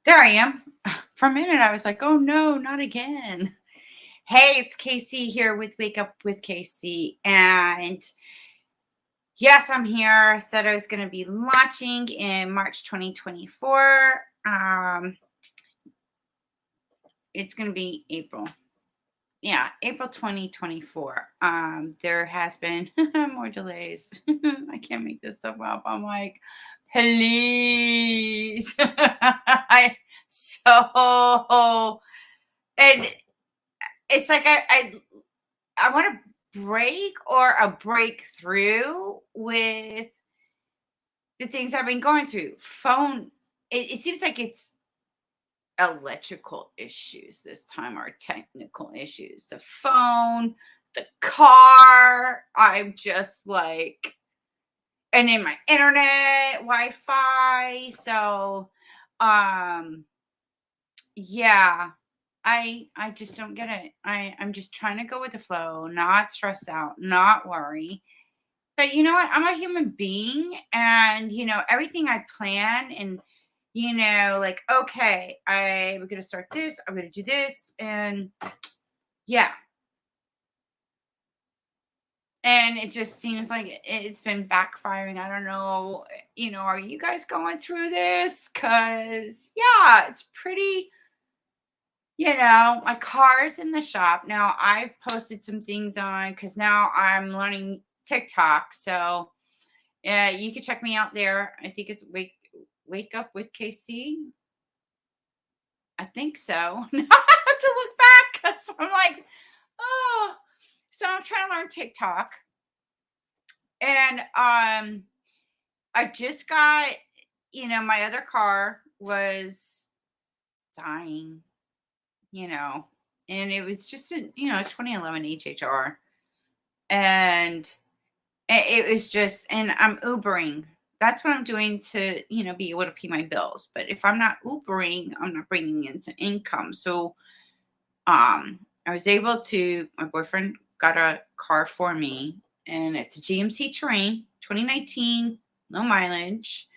There I am. For a minute, I was like, oh no, not again. Hey, it's Casey here with Wake Up with Casey. And yes, I'm here. I said I was going to be launching in March 2024. It's going to be April. Yeah, April 2024. There has been more delays. I can't make this stuff up. I'm like, please. So, and it's like I want to break or a breakthrough with the things I've been going through. Phone, it seems like it's electrical issues this time or technical issues. The phone, the car, I'm just like, and then my internet, Wi-Fi. So, um, yeah, I just don't get it. I'm just trying to go with the flow, not stress out, not worry. But you know what? I'm a human being, and everything I plan and like, okay, I'm gonna start this, I'm gonna do this, and yeah. And it just seems like it's been backfiring. I don't know, are you guys going through this? Cause yeah, it's pretty. My car's in the shop. Now I've posted some things on because now I'm learning TikTok. So yeah, you can check me out there. I think it's Wake Up with KC. I think so. Now I have to look back because I'm like, oh. So I'm trying to learn TikTok. And I just got, my other car was dying, you know, and it was just a 2011 HHR, and it was just, and I'm Ubering. That's what I'm doing to be able to pay my bills. But if I'm not Ubering, I'm not bringing in some income. So I was able to. My boyfriend got a car for me, and it's a GMC Terrain, 2019, no mileage.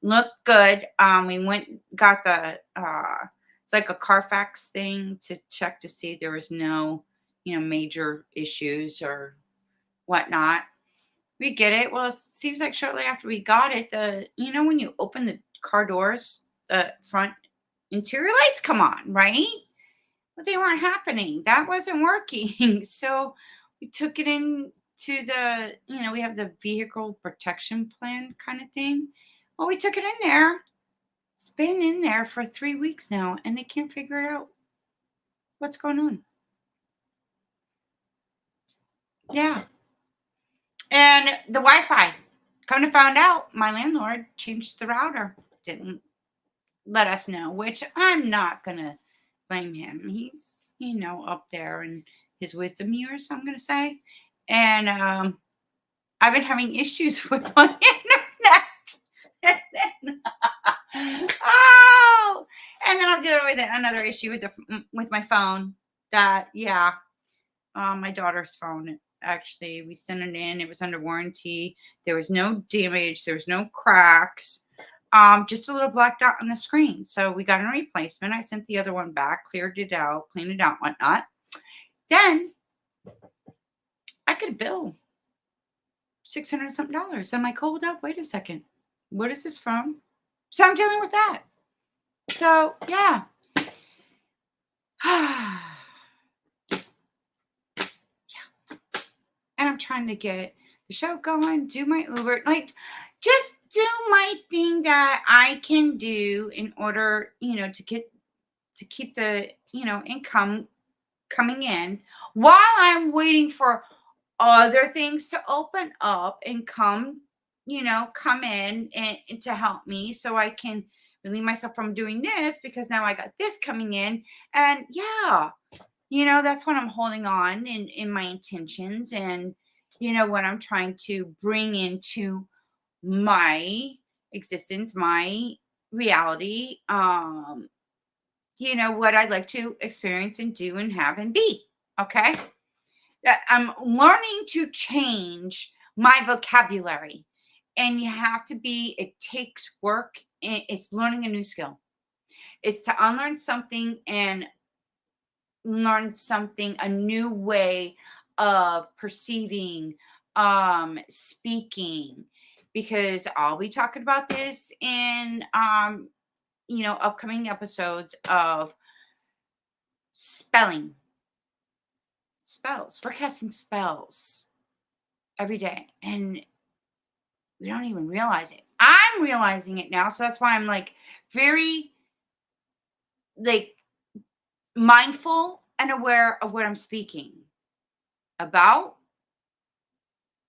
Looked good. We got the it's like a Carfax thing to check to see there was no, major issues or whatnot. We get it. Well, it seems like shortly after we got it, when you open the car doors, the front interior lights come on, right? But they weren't happening. That wasn't working. So we took it in to the, we have the vehicle protection plan kind of thing. Well, we took it in there. It's been in there for 3 weeks now, and they can't figure out what's going on. Yeah. And the Wi-Fi. Come to find out, my landlord changed the router. Didn't let us know, which I'm not going to blame him. He's, up there in his wisdom years, I'm going to say. And I've been having issues with my internet. Oh, and then I'm dealing with another issue with my phone. That my daughter's phone. Actually, we sent it in. It was under warranty. There was no damage. There was no cracks. Just a little black dot on the screen. So we got a replacement. I sent the other one back, cleared it out, cleaned it out, whatnot. Then I could bill $600 something. I'm like, hold up, wait a second. What is this from? So I'm dealing with that. So yeah. Yeah. And I'm trying to get the show going, do my Uber, like just do my thing that I can do in order, to keep the, income coming in while I'm waiting for other things to open up and come in and to help me so I can relieve myself from doing this because now I got this coming in. And yeah, that's what I'm holding on in my intentions and, what I'm trying to bring into my existence, my reality, what I'd like to experience and do and have and be. Okay. That I'm learning to change my vocabulary. And you have to it takes work. It's learning a new skill. It's to unlearn something and learn something, a new way of perceiving, speaking, because I'll be talking about this in, upcoming episodes of spelling spells. We're casting spells every day, and we don't even realize it. I'm realizing it now, so that's why I'm like very like mindful and aware of what I'm speaking about.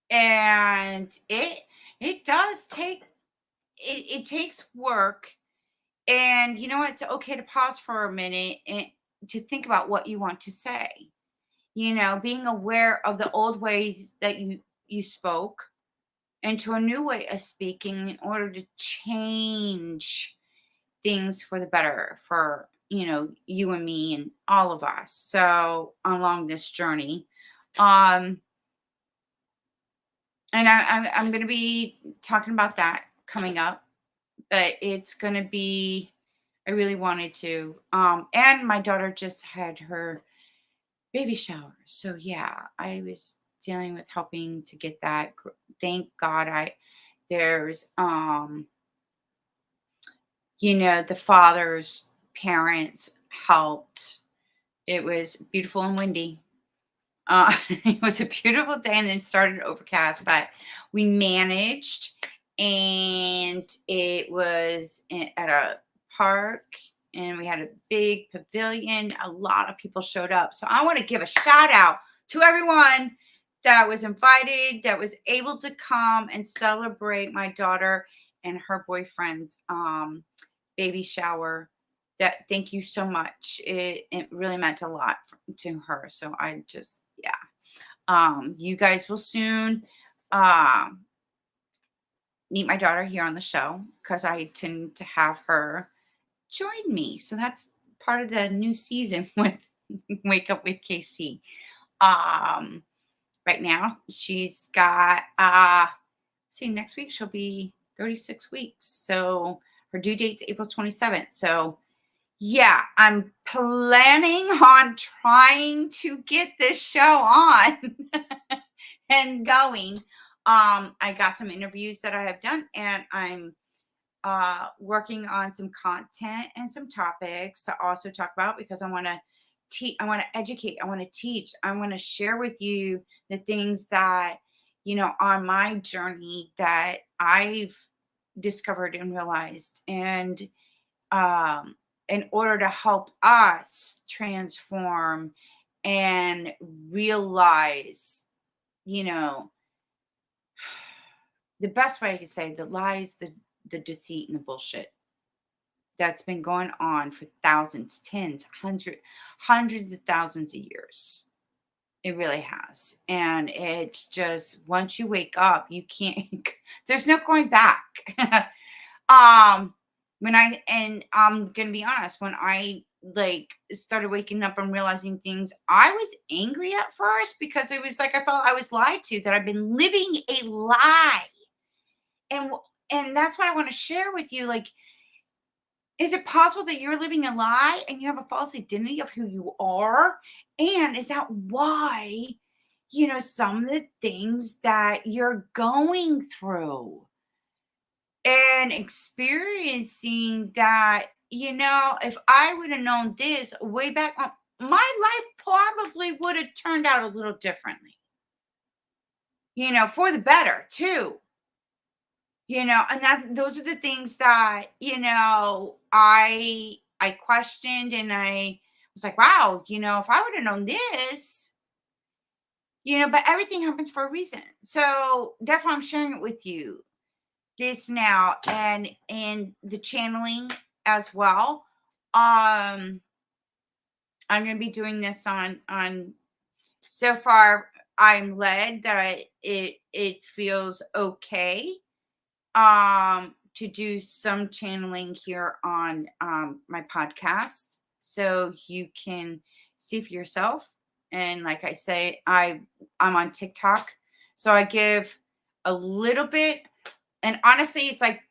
And it does take it takes work. And you know what? It's okay to pause for a minute and to think about what you want to say. Being aware of the old ways that you spoke into a new way of speaking in order to change things for the better for you and me and all of us, so along this journey. um and I'm going to be talking about that coming up, but it's going to be, I really wanted to, and my daughter just had her baby shower, so yeah, I was dealing with helping to get that. Thank God, there's the father's parents helped. It was beautiful and windy. It was a beautiful day, and then it started overcast, but we managed. And it was at a park, and we had a big pavilion. A lot of people showed up. So I want to give a shout out to everyone that was invited, that was able to come and celebrate my daughter and her boyfriend's baby shower. That Thank you so much. It really meant a lot to her. So I just, yeah. You guys will soon um meet my daughter here on the show, because I tend to have her join me. So that's part of the new season with Wake Up with KC. Um right now she's got see, next week she'll be 36 weeks. So her due date's April 27th. So yeah, I'm planning on trying to get this show on and going. I got some interviews that I have done, and I'm working on some content and some topics to also talk about, because I want to teach, I want to educate, I want to teach, I want to share with you the things that, on my journey that I've discovered and realized. And um, in order to help us transform and realize, you know, the best way I could say, the lies, the deceit, and the bullshit that's been going on for thousands, tens, hundreds of thousands of years. It really has. And it's just, once you wake up, you can't, there's no going back. um, and I'm gonna be honest, when I like started waking up and realizing things, I was angry at first, because it was like I felt I was lied to, that I've been living a lie. And and that's what I want to share with you. Like, is it possible that you're living a lie and you have a false identity of who you are? And is that why, some of the things that you're going through and experiencing that, if I would have known this way back, my life probably would have turned out a little differently, for the better too. And those are the things that, I questioned, and I was like, wow, if I would have known this, but everything happens for a reason. So that's why I'm sharing it with you this now, and the channeling as well. I'm going to be doing this on so far I'm led that it feels okay to do some channeling here on my podcast, so you can see for yourself. And like I say, I'm on TikTok, so I give a little bit. And honestly, it's like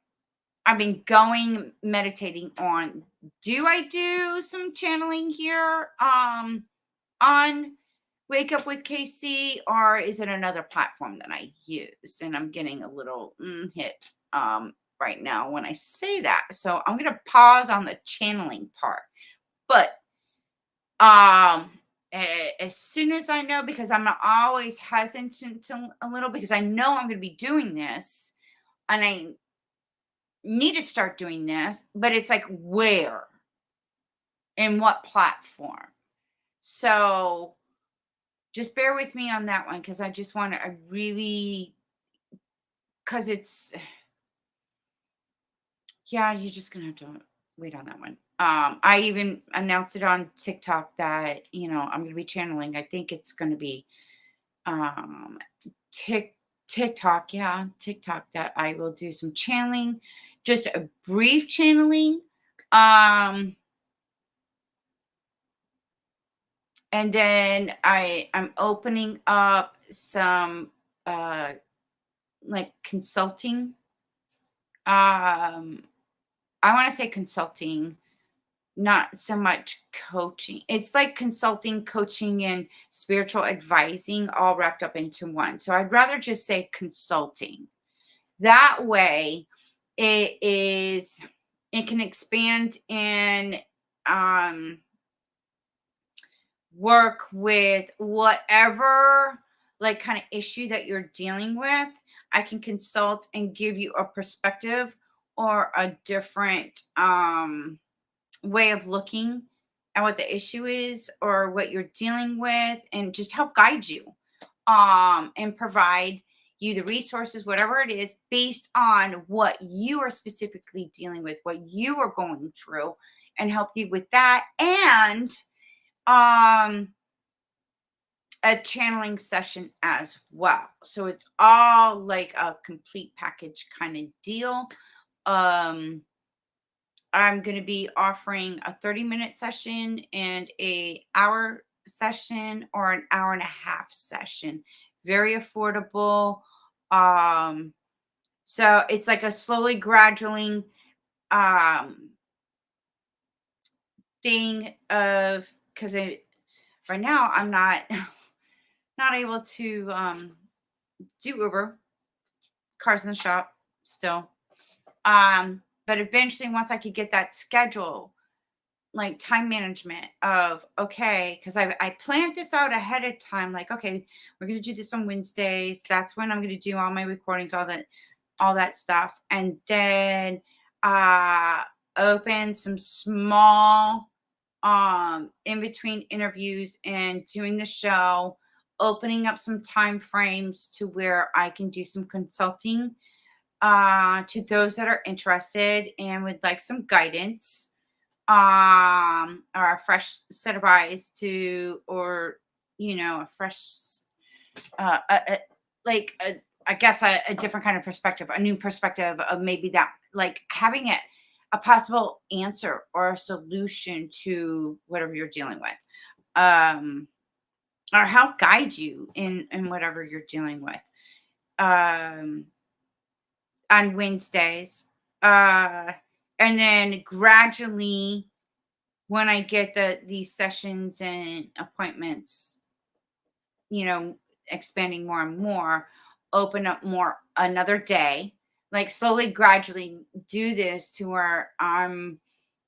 I've been going meditating on, do I do some channeling here on Wake Up with KC, or is it another platform that I use? And I'm getting a little hit right now when I say that. So I'm going to pause on the channeling part. But as soon as I know, because I'm always hesitant to a little, because I know I'm going to be doing this and I need to start doing this, but it's like where and what platform. So just bear with me on that one, because I just want to, I really, because it's, yeah, you're just gonna have to wait on that one. I even announced it on TikTok that, I'm gonna be channeling. I think it's gonna be um Tik TikTok, yeah, TikTok, that I will do some channeling, just a brief channeling. Um, and then I'm opening up some like consulting. Um, I want to say consulting, not so much coaching. It's like consulting, coaching, and spiritual advising all wrapped up into one. So I'd rather just say consulting. That way, it is, it can expand and um, work with whatever like kind of issue that you're dealing with. I can consult and give you a perspective or a different way of looking at what the issue is or what you're dealing with, and just help guide you and provide you the resources, whatever it is, based on what you are specifically dealing with, what you are going through, and help you with that. And um a channeling session as well. So it's all like a complete package kind of deal. um I'm going to be offering a 30-minute session and a hour session or an hour and a half session. Very affordable. Um, so it's like a slowly gradually um, thing of, because right now I'm not not able to do Uber, cars in the shop still. But eventually, once I could get that schedule, like time management of, okay, because I planned this out ahead of time, like, okay, we're gonna do this on Wednesdays, that's when I'm gonna do all my recordings, all that stuff. And then uh open some small in between interviews and doing the show, opening up some time frames to where I can do some consulting to those that are interested and would like some guidance, or a fresh set of eyes to, or a fresh like a, I guess a different kind of perspective, a new perspective of maybe that, like having it a possible answer or a solution to whatever you're dealing with, um or help guide you in whatever you're dealing with, um on Wednesdays. uh and then gradually, when I get these sessions and appointments, expanding more and more, open up more another day, like slowly, gradually do this to where I'm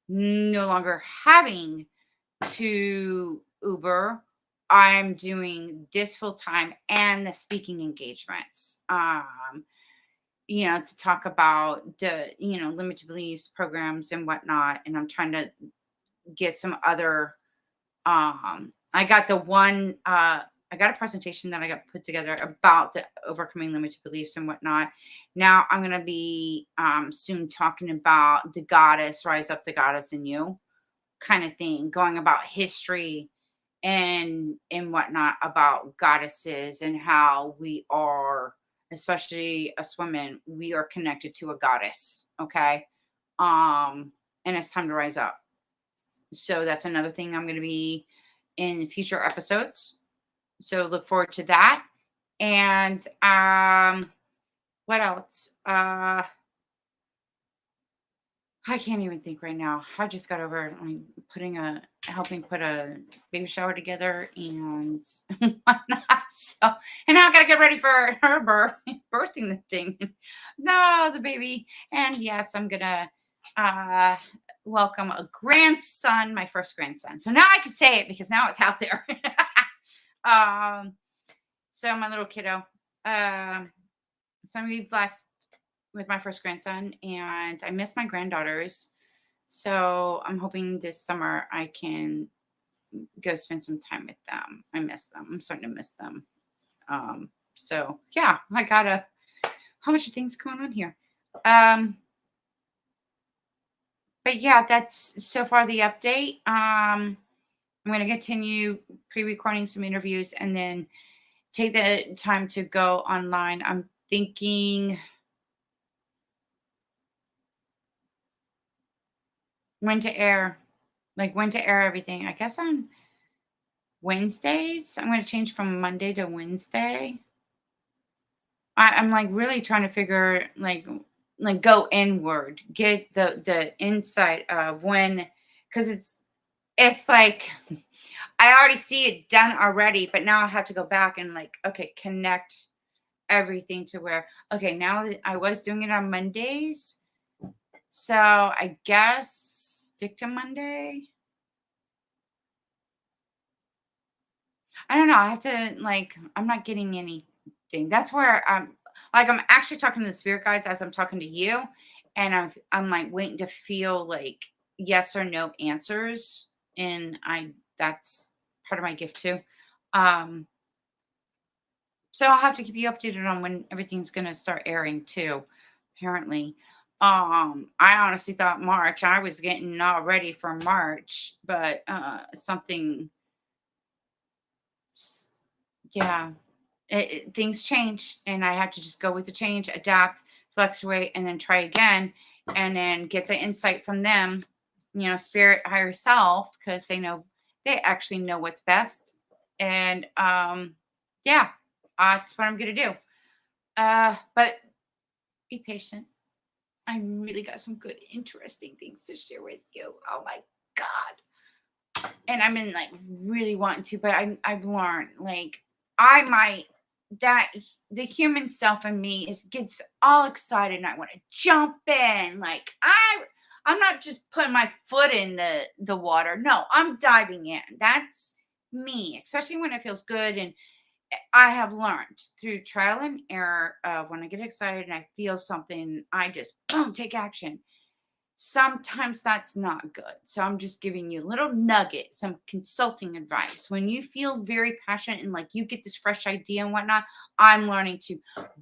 no longer having to Uber. I'm doing this full time and the speaking engagements, to talk about the, limited beliefs programs and whatnot. And I'm trying to get some other, I got the one, I got a presentation that I got put together about the overcoming limited beliefs and whatnot. Now I'm going to be soon talking about the goddess, rise up the goddess in you kind of thing, going about history and whatnot about goddesses and how we are, especially us women, we are connected to a goddess. Okay. And it's time to rise up. So that's another thing I'm going to be in future episodes. So look forward to that. And what else? I can't even think right now. I just got over like helping put a baby shower together and whatnot. So, and now I gotta get ready for her birthing the thing. No, the baby. And yes, I'm gonna uh welcome a grandson, my first grandson. So now I can say it because now it's out there. um, so my little kiddo. Um, so I'm gonna be blessed with my first grandson, and I miss my granddaughters. So I'm hoping this summer I can go spend some time with them. I miss them. I'm starting to miss them. So yeah, I got a whole bunch of things going on here. Um, but yeah, that's so far the update. I'm going to continue pre-recording some interviews and then take the time to go online. I'm thinking when to air, like when to air everything. I guess on Wednesdays. I'm going to change from Monday to Wednesday. I'm like really trying to figure like go inward, get the insight of when, because it's like I already see it done already, but now I have to go back and like okay connect everything to where okay now that I was doing it on Mondays, so I guess stick to Monday. I don't know. I have to like I'm not getting anything. That's where I'm actually talking to the spirit guys as I'm talking to you, and I'm like waiting to feel like yes or no answers, and I that's part of my gift too. Um, so I'll have to keep you updated on when everything's gonna start airing too. Apparently, I honestly thought March. I was getting all ready for March, but something, yeah. Things change and I have to just go with the change, adapt, fluctuate, and then try again and then get the insight from them, spirit, higher self, because they actually know what's best. And yeah, that's what I'm gonna do. But be patient. I really got some good, interesting things to share with you. Oh my God. And I've been like really wanting to, but I've learned like I might that the human self in me is gets all excited and I want to jump in. Like I'm not just putting my foot in the water. No, I'm diving in. That's me, especially when it feels good. And I have learned through trial and error of when I get excited and I feel something, I just boom, take action. Sometimes that's not good. So I'm just giving you a little nugget, some consulting advice. When you feel very passionate and like you get this fresh idea and whatnot, I'm learning to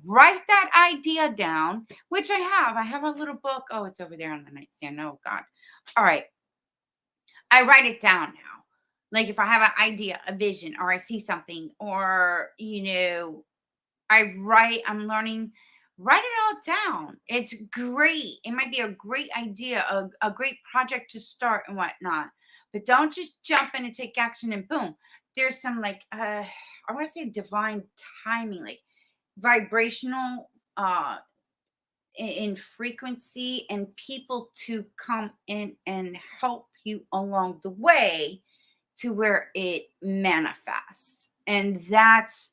write that idea down, which I have. I have a little book. Oh, it's over there on the nightstand. Oh, God. All right. I write it down now. Like if I have an idea, a vision, or I see something, or, I'm learning, write it all down. It's great. It might be a great idea, a great project to start and whatnot. But don't just jump in and take action and boom. There's some like I want to say divine timing, like vibrational in frequency and people to come in and help you along the way to where it manifests. And that's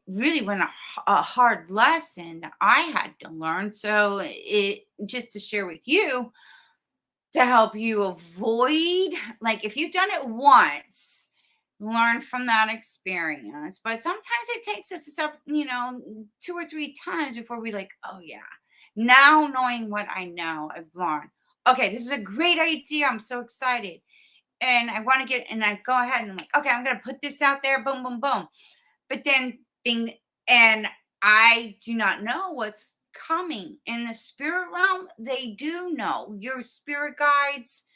really been a hard lesson that I had to learn. So it just to share with you to help you avoid, like if you've done it once, learn from that experience. But sometimes it takes us two or three times before we like, oh yeah. Now knowing what I know, I've learned. Okay, this is a great idea. I'm so excited. And I want to get and I go ahead and I'm like, okay, I'm gonna put this out there, boom, boom, boom. But then thing and I do not know what's coming in the spirit realm. They do know your spirit guides,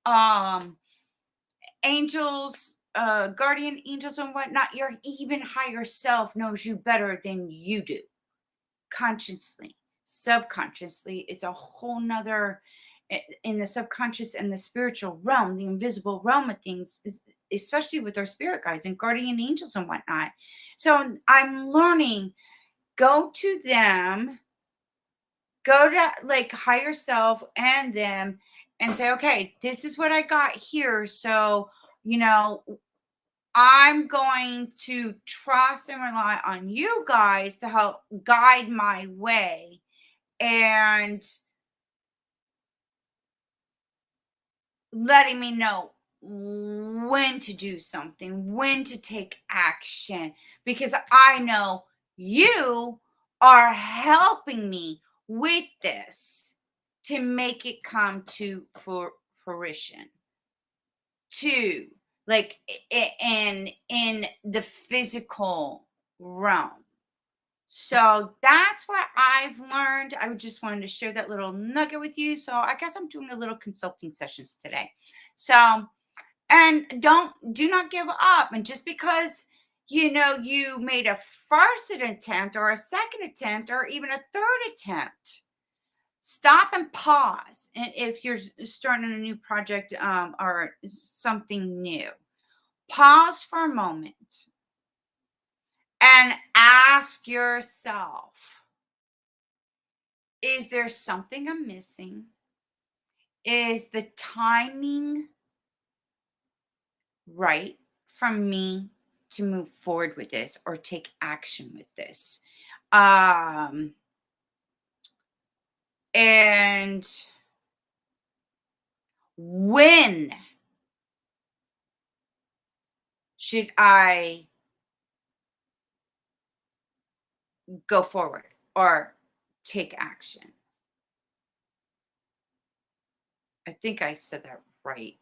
um, angels, guardian angels and whatnot. Your even higher self knows you better than you do. Consciously, subconsciously, it's a whole nother in the subconscious and the spiritual realm, the invisible realm of things, especially with our spirit guides and guardian angels and whatnot. So I'm learning, go to them Go to like higher self and them and say, okay, this is what I got here. So, you know, I'm going to trust and rely on you guys to help guide my way and letting me know when to do something, when to take action, because I know you are helping me with this to make it come to fruition. To like in the physical realm. So that's what I've learned. I just wanted to share that little nugget with you. So I guess I'm doing a little consulting sessions today. So, and do not give up. And just because you made a first attempt or a second attempt or even a third attempt, stop and pause. And if you're starting a new project or something new, pause for a moment and ask yourself, is there something I'm missing? Is the timing right for me to move forward with this or take action with this? Um, and when should I go forward or take action? I think I said that right.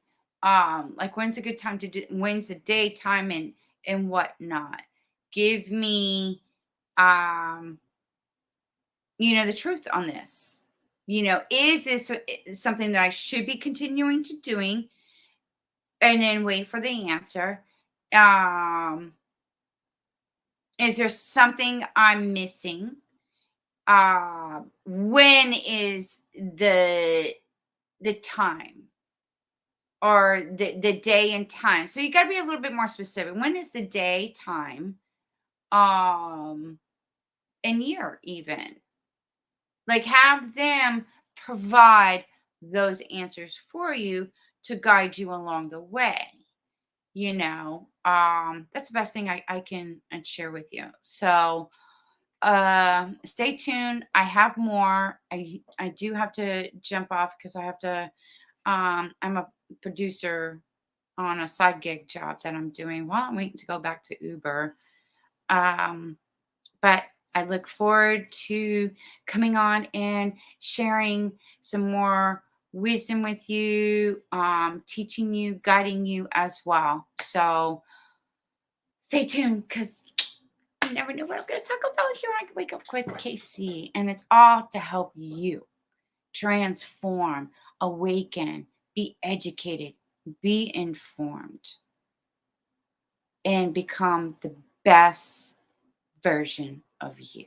Like when's a good time to do, when's the day, time, and whatnot. Give me um the truth on this. Is this something that I should be continuing to doing and then wait for the answer? Um, is there something I'm missing? When is the time or the day and time? So you got to be a little bit more specific. When is the day, time, um, and year even? Like have them provide those answers for you to guide you along the way. That's the best thing I can share with you. So stay tuned. I have more. I do have to jump off because I have to I'm a producer on a side gig job that I'm doing while I'm waiting to go back to Uber. Um but I look forward to coming on and sharing some more wisdom with you, teaching you, guiding you as well. So stay tuned because you never know what I'm going to talk about here on Wake Up with KC. And it's all to help you transform, awaken, be educated, be informed, and become the best version of you.